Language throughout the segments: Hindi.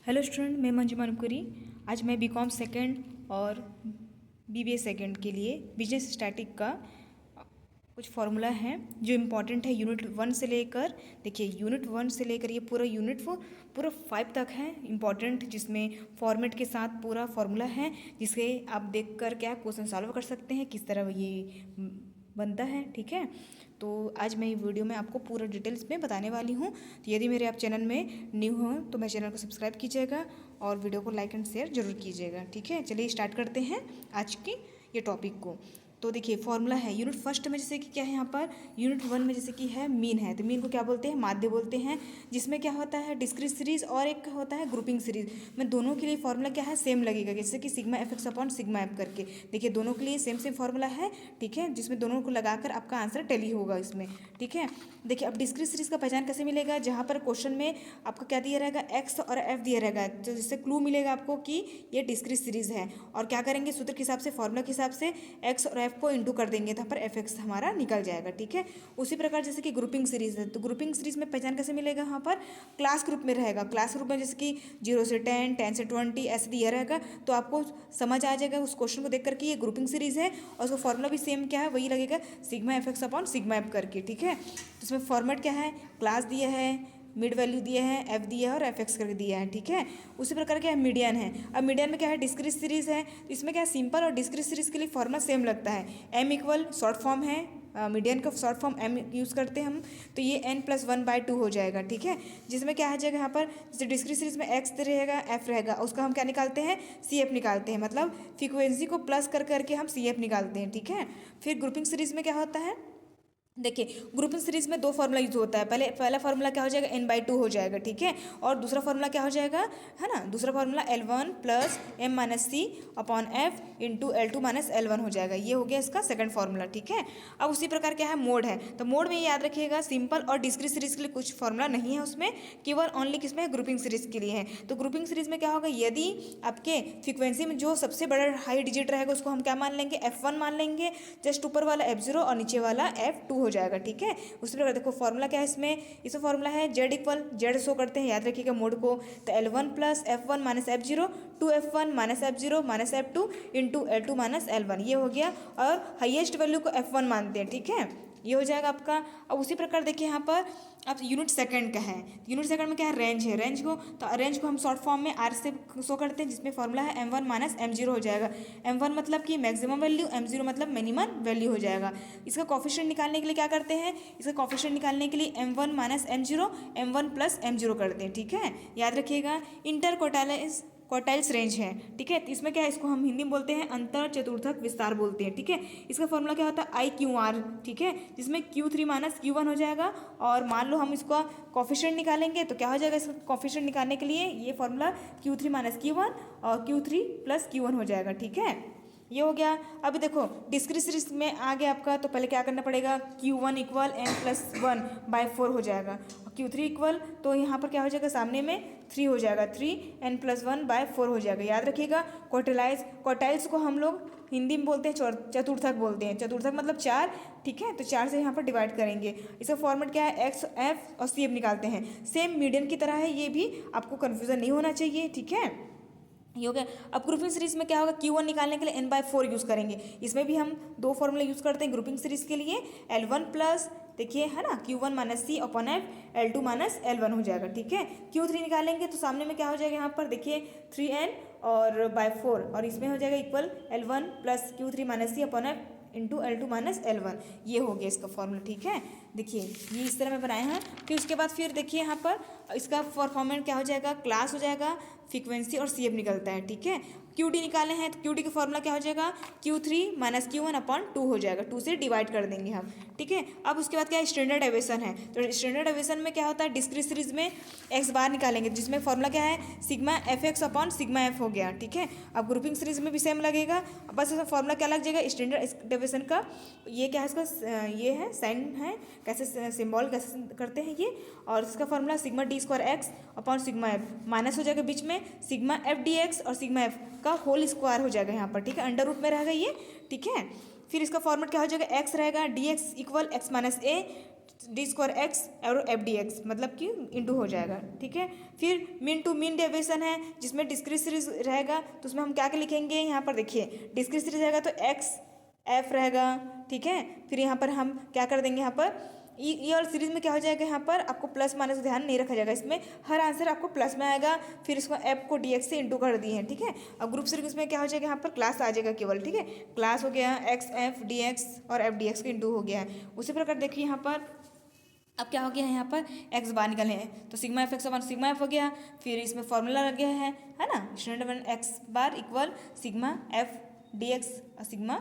हेलो स्टूडेंट, मैं मंजू मानपुरी। आज मैं बीकॉम सेकेंड और बीबीए सेकेंड के लिए बिजनेस स्टैटिक का कुछ फार्मूला है जो इम्पॉर्टेंट है यूनिट 1 से लेकर। देखिए, यूनिट 1 से लेकर ये पूरा यूनिट पूरा 5 तक है इम्पॉर्टेंट, जिसमें फॉर्मेट के साथ पूरा फार्मूला है जिसे आप देखकर क्या क्वेश्चन सॉल्व कर सकते हैं, किस तरह ये बनता है। ठीक है, तो आज मैं ये वीडियो में आपको पूरा डिटेल्स में बताने वाली हूँ। तो यदि मेरे आप चैनल में न्यू हो तो मेरे चैनल को सब्सक्राइब कीजिएगा और वीडियो को लाइक एंड शेयर जरूर कीजिएगा। ठीक है, चलिए स्टार्ट करते हैं आज की ये टॉपिक को। तो देखिए, फॉर्मूला है यूनिट फर्स्ट में, जैसे कि क्या है यहाँ पर यूनिट 1 में जैसे कि है मीन है, तो मीन को क्या बोलते हैं, माध्य बोलते हैं, जिसमें क्या होता है डिस्क्रीट सीरीज और एक होता है ग्रुपिंग सीरीज। में दोनों के लिए फॉर्मूला क्या है, सेम लगेगा, जैसे कि sigma F x upon sigma F करके। देखिए, दोनों के लिए सेम फॉर्मूला है। ठीक है, जिसमें दोनों को लगाकर आपका आंसर टैली होगा इसमें। ठीक है, देखिए अब डिस्क्रीट सीरीज का पहचान कैसे मिलेगा, जहाँ पर क्वेश्चन में आपको क्या दिया रहेगा, एक्स और एफ दिया रहेगा, तो जिससे क्लू मिलेगा आपको कि ये डिस्क्रीट सीरीज है। और क्या करेंगे, सूत्र के हिसाब से, फॉर्मूला के हिसाब से एक्स और एफ को इंटू कर देंगे, तो यहाँ पर एफ एक्स हमारा निकल जाएगा। ठीक है, उसी प्रकार जैसे कि ग्रुपिंग सीरीज है, तो ग्रुपिंग सीरीज में पहचान कैसे मिलेगा, यहाँ पर क्लास ग्रुप में रहेगा। क्लास ग्रुप में जैसे कि 0 से 10, 10 से 20 ऐसे दिया रहेगा, तो आपको समझ आ जाएगा उस क्वेश्चन को देख करके ये ग्रुपिंग सीरीज है। और उसका फॉर्मूला भी सेम क्या है, वही लगेगा, sigma F x upon sigma F करके। ठीक है, तो इसमें फॉर्मेट क्या है, क्लास दिया है, मिड वैल्यू दिया है, एफ दिया है और एफ एक्स करके दिया है। ठीक है, उसी प्रकार क्या है, मीडियन है। अब मीडियन में क्या है, डिस्क्रीट सीरीज है, तो इसमें क्या है, सिंपल और डिस्क्रीट सीरीज के लिए फॉर्मूला सेम लगता है। एम इक्वल शॉर्ट फॉर्म है, मीडियन का शॉर्ट फॉर्म एम यूज़ करते हैं हम, तो ये n+1/2 हो जाएगा। ठीक है, जिसमें क्या आ जाएगा यहाँ पर, जैसे डिस्क्रीट सीरीज में एक्स रहेगा, एफ रहेगा, उसका हम क्या निकालते हैं, सी एफ निकालते हैं, मतलब फ्रीक्वेंसी को प्लस कर करके हम सी एफ निकालते हैं। ठीक है, फिर ग्रुपिंग सीरीज में क्या होता है, देखिए ग्रुपिंग सीरीज में दो फार्मूला यूज होता है। पहला फार्मूला क्या हो जाएगा, n/2 हो जाएगा। ठीक है, और दूसरा फार्मूला क्या हो जाएगा, है ना, दूसरा formula L1 + m-c upon f into L2 - L1 हो जाएगा। ये हो गया इसका सेकंड फार्मूला। ठीक है, अब उसी प्रकार क्या है, मोड है, तो मोड में ये याद रखिएगा, सिंपल और डिस्क्रीट सीरीज के लिए कुछ फार्मूला नहीं है उसमें, केवल ओनली किसमें है, ग्रुपिंग सीरीज के लिए है। तो ग्रुपिंग सीरीज में क्या होगा, यदि आपके फ्रीक्वेंसी में जो सबसे बड़ा हाई डिजिट रहेगा उसको हम क्या मान लेंगे, F1 मान लेंगे, जस्ट ऊपर वाला F0 और नीचे वाला F2 हो जाएगा। ठीक है, उसी प्रकार देखो फॉर्मूला क्या है इसमें फॉर्मूला है Z इक्वल जेड शो करते हैं, याद रखिएगा मोड को, तो L1 + F1 - F0 2F1 - F0 - F2 into L2 - L1, ये हो गया। और हाईएस्ट वैल्यू को F1 मानते हैं। ठीक है, ये हो जाएगा आपका। अब उसी प्रकार देखिए यहाँ पर अब यूनिट सेकंड का है, यूनिट सेकंड में क्या है, रेंज है, रेंज को हम शॉर्ट फॉर्म में R से शो करते हैं, जिसमें फॉर्मूला है m1 - m0 हो जाएगा। m1 मतलब कि मैक्सिमम वैल्यू, m0 मतलब मिनिमम वैल्यू हो जाएगा। इसका कोफिशिएंट निकालने के लिए क्या करते हैं, इसका कोफिशिएंट निकालने के लिए m1 - m0 m1 + m0 करते हैं। ठीक है, याद रखिएगा, इंटर क्वार्टाइल्स रेंज है। ठीक है, तो इसमें क्या है, इसको हम हिंदी में बोलते हैं अंतर चतुर्थक विस्तार बोलते हैं। ठीक है, इसका फॉर्मूला क्या होता है, IQR। ठीक है, जिसमें Q3 - Q1 हो जाएगा। और मान लो हम इसका कोफिशिएंट निकालेंगे, तो क्या हो जाएगा, इसका कोफिशिएंट निकालने के लिए ये फॉर्मूला Q3 - Q1 और Q3 + Q1 हो जाएगा। ठीक है, ये हो गया। अभी देखो डिस्क्रीट सीरीज में आ गया आपका, तो पहले क्या करना पड़ेगा, Q1 = n+1/4 हो जाएगा, Q3 इक्वल, तो यहाँ पर क्या हो जाएगा, सामने में 3 हो जाएगा, 3n+1/4 हो जाएगा। याद रखिएगा, क्वार्टाइल्स को हम लोग हिंदी में बोलते हैं चतुर्थक बोलते हैं, चतुर्थक मतलब 4। ठीक है, तो 4 से यहाँ पर डिवाइड करेंगे। इसका फॉर्मेट क्या है, एक्स, एफ और सी एफ निकालते हैं, सेम मीडियन की तरह है, ये भी आपको कन्फ्यूजन नहीं होना चाहिए। ठीक है, ये हो गया। अब ग्रुपिंग सीरीज में क्या होगा, Q1 निकालने के लिए n/4 यूज़ करेंगे। इसमें भी हम दो फॉर्मूला यूज़ करते हैं ग्रुपिंग सीरीज के लिए, L1 प्लस, देखिए है ना, Q1 - C upon F L2 - L1 हो जाएगा। ठीक है, Q3 निकालेंगे तो सामने में क्या हो जाएगा, यहाँ पर देखिए 3n और /4, और इसमें हो जाएगा equal L1 + Q3 - C upon F into L2 - L1, ये हो गया इसका फॉर्मूला। ठीक है, देखिए ये इस तरह में बनाए हैं। फिर उसके बाद फिर देखिए यहाँ पर इसका फॉर्मेट क्या हो जाएगा, क्लास हो जाएगा, फ्रीक्वेंसी और सी एफ निकलता है। ठीक है, QD निकाले हैं, तो QD का फॉर्मूला क्या हो जाएगा, Q3 - Q1 अपॉन 2 हो जाएगा, 2 से डिवाइड कर देंगे हम। ठीक है, अब उसके बाद क्या है, स्टैंडर्ड डेविएशन है, तो स्टैंडर्ड डेविएशन में क्या होता है, डिस्क्रीट सीरीज में x बार निकालेंगे, जिसमें फॉर्मूला क्या है, sigma F x upon sigma F हो गया। ठीक है, अब ग्रुपिंग सीरीज में भी सेम लगेगा, बस इसका फॉर्मूला क्या लग जाएगा, स्टैंडर्ड डेविएशन का, ये क्या है, इसका ये है साइन है, कैसे सिम्बॉल कैसे करते हैं ये, और इसका formula sigma d² x upon sigma F, minus हो जाएगा बीच में सिग्मा एफ डी एक्स और सिग्मा एफ का होल स्क्वायर हो जाएगा यहाँ पर। ठीक है, अंडर रूट में रहेगा ये। ठीक है, फिर इसका फॉर्मेट क्या हो जाएगा, x रहेगा dx = x - a D square x और एफ डी एक्स मतलब कि इंटू हो जाएगा, ठीक है। फिर मीन टू मीन डेविएशन है जिसमें डिस्क्रीट सीरीज रहेगा, तो उसमें हम क्या क्या लिखेंगे, यहाँ पर देखिए डिस्क्रीट सीरीज रहेगा तो एक्स एफ रहेगा, ठीक है। फिर यहाँ पर हम क्या कर देंगे, यहाँ पर ये और सीरीज में क्या हो जाएगा, यहाँ पर आपको प्लस माइनस ध्यान नहीं रखा जाएगा, इसमें हर आंसर आपको प्लस में आएगा। फिर इसको एफ को डी एक्स से इंटू कर दिए हैं, ठीक है। अब ग्रुप सीरीज में क्या हो जाएगा, यहाँ पर क्लास आ जाएगा केवल, ठीक है। क्लास हो गया एक्स एफ डी एक्स और एफ डी एक्स का इंटू हो गया है। उसी प्रकार देखिए यहाँ पर अब क्या हो गया है, यहाँ पर एक्स बार निकले हैं तो sigma F X one sigma F हो गया। फिर इसमें फॉर्मूला लग गया है ना, standard one X bar equal sigma F D X sigma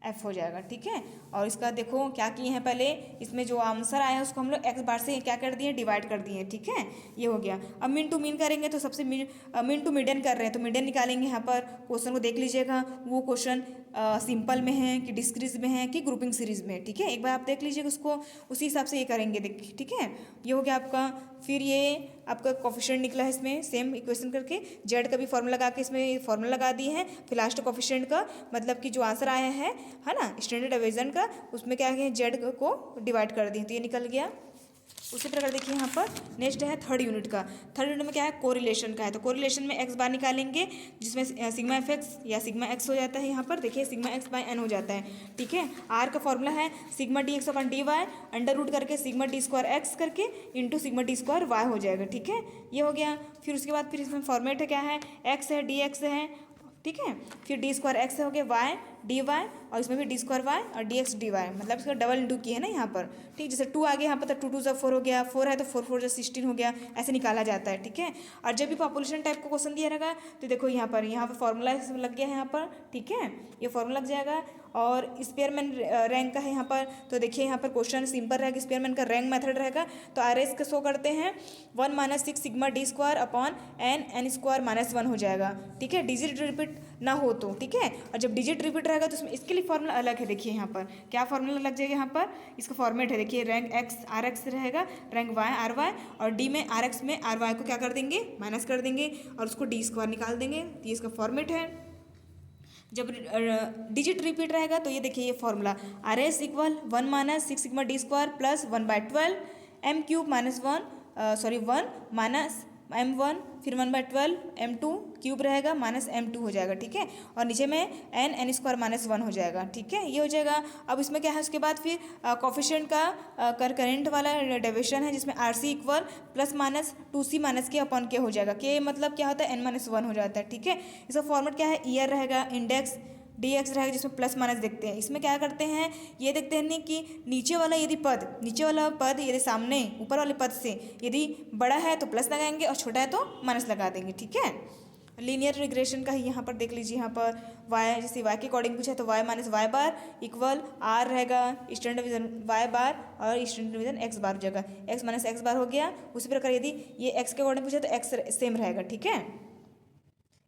F हो जाएगा, ठीक है। और इसका देखो क्या किए हैं, पहले इसमें जो आंसर आया है उसको हम लोग एक्स बार से क्या कर दिए, डिवाइड कर दिए, ठीक है। ये हो गया। अब मीन टू मीन करेंगे तो सबसे मीन टू मीडियन कर रहे हैं तो मीडियन निकालेंगे। यहाँ पर क्वेश्चन को देख लीजिएगा, वो क्वेश्चन सिंपल में है कि डिस्क्रीज में है कि ग्रुपिंग सीरीज में है, ठीक है। एक बार आप देख लीजिएगा उसको, उसी हिसाब से ये करेंगे देखिए, ठीक है। ये हो गया आपका। फिर ये आपका कोफिशिएंट निकला है, इसमें सेम इक्वेशन करके जेड का भी फॉर्मूला लगा के इसमें फॉर्मूला लगा दिए हैं। फिर लास्ट कोफिशिएंट का मतलब कि जो आंसर आया है ना स्टैंडर्ड डिवीजन का, उसमें क्या है जेड को डिवाइड कर दिए तो ये निकल गया। उसी प्रकार देखिए यहाँ पर नेक्स्ट है थर्ड यूनिट का। थर्ड यूनिट में क्या है, कोरिलेशन का है। तो कोरिलेशन में एक्स बार निकालेंगे जिसमें सिग्मा एफ एक्स या सिग्मा एक्स हो जाता है, यहाँ पर देखिए सिग्मा एक्स बाय एन हो जाता है, ठीक है। आर का फॉर्मूला है सिग्मा डी एक्स अपन डी वाई अंडर रूट करके सिग्मा डी स्क्वायर एक्स करके into sigma D square Y हो जाएगा, ठीक है। ये हो गया। फिर उसके बाद फिर इसमें फॉर्मेट है क्या है, एक्स है डी एक्स है, ठीक है। फिर डी स्क्वायर एक्स हो गया वाई डी वाई और इसमें भी डी स्क्वायर वाई और डी एक्स डी वाई मतलब इसका डबल इंटू किया है ना यहाँ पर, ठीक। जैसे 2 आ गया यहाँ पर तो 2 2 जो 4 हो गया, 4 है तो 4 4 जो 16 हो गया, ऐसे निकाला जाता है, ठीक है। और जब भी पॉपुलेशन टाइप का क्वेश्चन दिया रहेगा तो देखो यहाँ पर फॉर्मूला लग गया है यहाँ पर, ठीक है। ये फॉर्मूला लग जाएगा। और स्पेयरमैन रैंक का है यहाँ पर, तो देखिए यहाँ पर क्वेश्चन सिंपल रहेगा, स्पेयरमैन का रैंक मेथड रहेगा। तो आर एस का शो करते हैं 1 - 6 sigma D square upon N square -1 हो जाएगा, ठीक है। डिजिट रिपीट ना हो तो, ठीक है। और जब डिजिट रिपीट रहेगा तो उसमें इसके लिए फॉर्मूला अलग है, देखिए यहाँ पर क्या फॉर्मूला लग जाएगा, यहाँ पर इसका फॉर्मेट है देखिए रैंक एक्स आर एक्स रहेगा, रैंक वाई आर वाई और डी में आर एक्स में आर वाई को क्या कर देंगे, माइनस कर देंगे और उसको डी स्क्वायर निकाल देंगे। तो ये इसका फॉर्मेट है। जब डिजिट रिपीट रहेगा तो ये देखिए ये formula R S equal 1 - 6 sigma D square plus 1/12 M cube -1 minus m1 फिर 1/12 m2 क्यूब रहेगा माइनस m2 हो जाएगा, ठीक है। और नीचे में n स्क्वायर -1 हो जाएगा, ठीक है। ये हो जाएगा। अब इसमें क्या है, उसके बाद फिर कोफिशिएंट का करंट वाला डेविएशन है जिसमें आर सी इक्वल +-2c - के अपॉन के हो जाएगा। के मतलब क्या होता है n-1 हो जाता है, ठीक है। इसका फॉर्मेट क्या है, ईयर रहेगा, इंडेक्स डी एक्स रहेगा जिसमें प्लस माइनस देखते हैं। इसमें क्या करते हैं, ये देखते हैं कि नीचे वाला पद यदि सामने ऊपर वाले पद से यदि बड़ा है तो प्लस लगाएंगे और छोटा है तो माइनस लगा देंगे, ठीक है। लीनियर रिग्रेशन का ही यहाँ पर देख लीजिए, यहाँ पर y जैसे y के अकॉर्डिंग पूछा है तो y - y बार इक्वल r रहेगा स्टैंडर्ड डिवीजन y बार और स्टैंडर्ड डिवीजन x बार हो जाएगा, x - x बार हो गया। उसी प्रकार यदि ये x के अकॉर्डिंग पूछा तो x सेम रहेगा, ठीक है।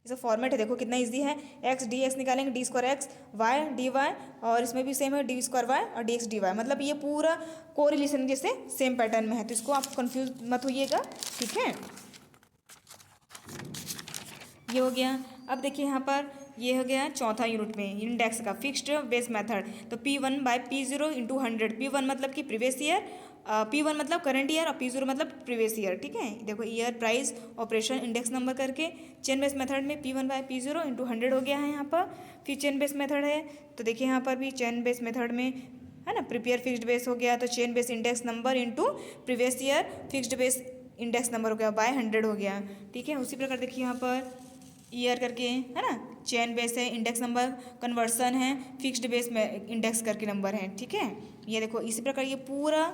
इसका फॉर्मेट है देखो कितना इजी है, एक्स डी एक्स निकालेंगे D square X Y D Y और इसमें भी सेम है डी स्क्वायर वाई और डी एक्स डी वाई मतलब ये पूरा कोरिलेशन जैसे सेम पैटर्न में है, तो इसको आप कंफ्यूज मत होइएगा, ठीक है। ये हो गया। अब देखिए यहाँ पर ये हो गया चौथा यूनिट में इंडेक्स का फिक्स्ड बेस मेथड। तो P1/P0 × 100, P1 मतलब कि प्रीवियस ईयर, P1 मतलब करंट ईयर और P0 मतलब प्रीवियस ईयर, ठीक है। देखो year price operation index number करके चेन बेस मेथड में P1/P0 × 100 हो गया है यहाँ पर। फिर चेन बेस मेथड है तो देखिए यहाँ पर भी चेन बेस मेथड में है ना, प्रिपेयर फिक्स्ड बेस हो गया तो chain base index number into previous year fixed base index number हो गया बाय 100 हो गया, ठीक है। उसी प्रकार देखिए यहाँ पर ईयर करके है ना, चेन बेस है, इंडेक्स नंबर कन्वर्सन है, फिक्स्ड बेस में इंडेक्स करके नंबर है, ठीक है। ये देखो इसी प्रकार ये पूरा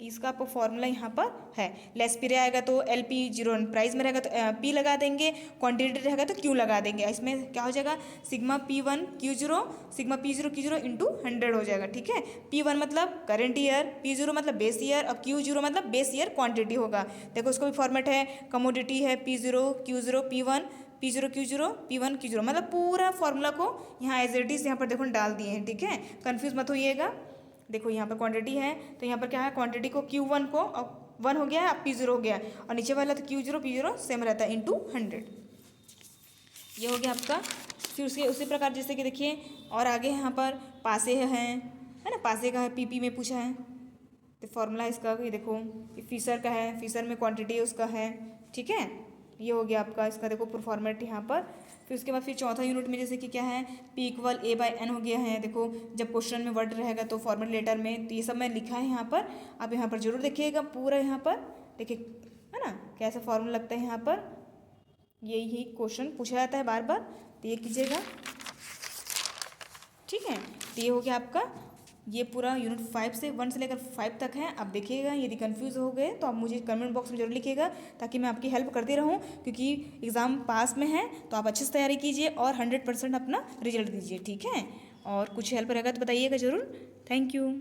इसका आपको फॉर्मूला यहाँ पर है। लेस पी आएगा तो एल पी 0 प्राइस में रहेगा तो पी लगा देंगे, क्वांटिटी रहेगा तो क्यू लगा देंगे। इसमें क्या हो जाएगा sigma P1 Q0 sigma P0 Q0 × 100 हो जाएगा, ठीक है। P1 मतलब करंट ईयर, P0 मतलब बेस ईयर और Q0 मतलब बेस ईयर क्वांटिटी होगा। देखो उसको भी फॉर्मेट है, कमोडिटी है P0 Q0 P1 P0 Q0 P1 Q0 मतलब पूरा फॉर्मूला को यहाँ एज इट इज यहाँ पर देखो डाल दिए हैं, ठीक है। कन्फ्यूज मत होइएगा। देखो यहाँ पर क्वांटिटी है तो यहाँ पर क्या है, क्वांटिटी को Q1 को 1 हो गया है, अब P0 हो गया और नीचे वाला तो Q0 P0 सेम रहता है इंटू 100। ये हो गया आपका। फिर उसके उसी प्रकार जैसे कि देखिए और आगे यहाँ पर पासे है ना, पासे का है PP में पूछा है तो फॉर्मूला इसका ये देखो, ये फिशर का है, फिशर में क्वांटिटी उसका है, ठीक है। ये हो गया आपका इसका देखो फॉर्मेट यहाँ पर। फिर उसके बाद फिर चौथा यूनिट में जैसे कि क्या है, P=A/N हो गया है। देखो जब क्वेश्चन में वर्ड रहेगा तो फॉर्मेट लेटर में, तो ये सब मैं लिखा है यहाँ पर, आप यहाँ पर जरूर देखिएगा पूरा यहाँ पर, देखिए है ना कैसा फॉर्मूला लगता है यहाँ पर। यही क्वेश्चन पूछा जाता है बार बार, तो ये कीजिएगा, ठीक है। तो ये हो गया आपका, ये पूरा यूनिट 5 से 1 से लेकर 5 तक है। आप देखिएगा, यदि कंफ्यूज हो गए तो आप मुझे कमेंट बॉक्स में जरूर लिखिएगा, ताकि मैं आपकी हेल्प करती रहूं, क्योंकि एग्ज़ाम पास में है तो आप अच्छे से तैयारी कीजिए और 100% अपना रिजल्ट दीजिए, ठीक है। और कुछ हेल्प रहेगा तो बताइएगा ज़रूर। Thank you.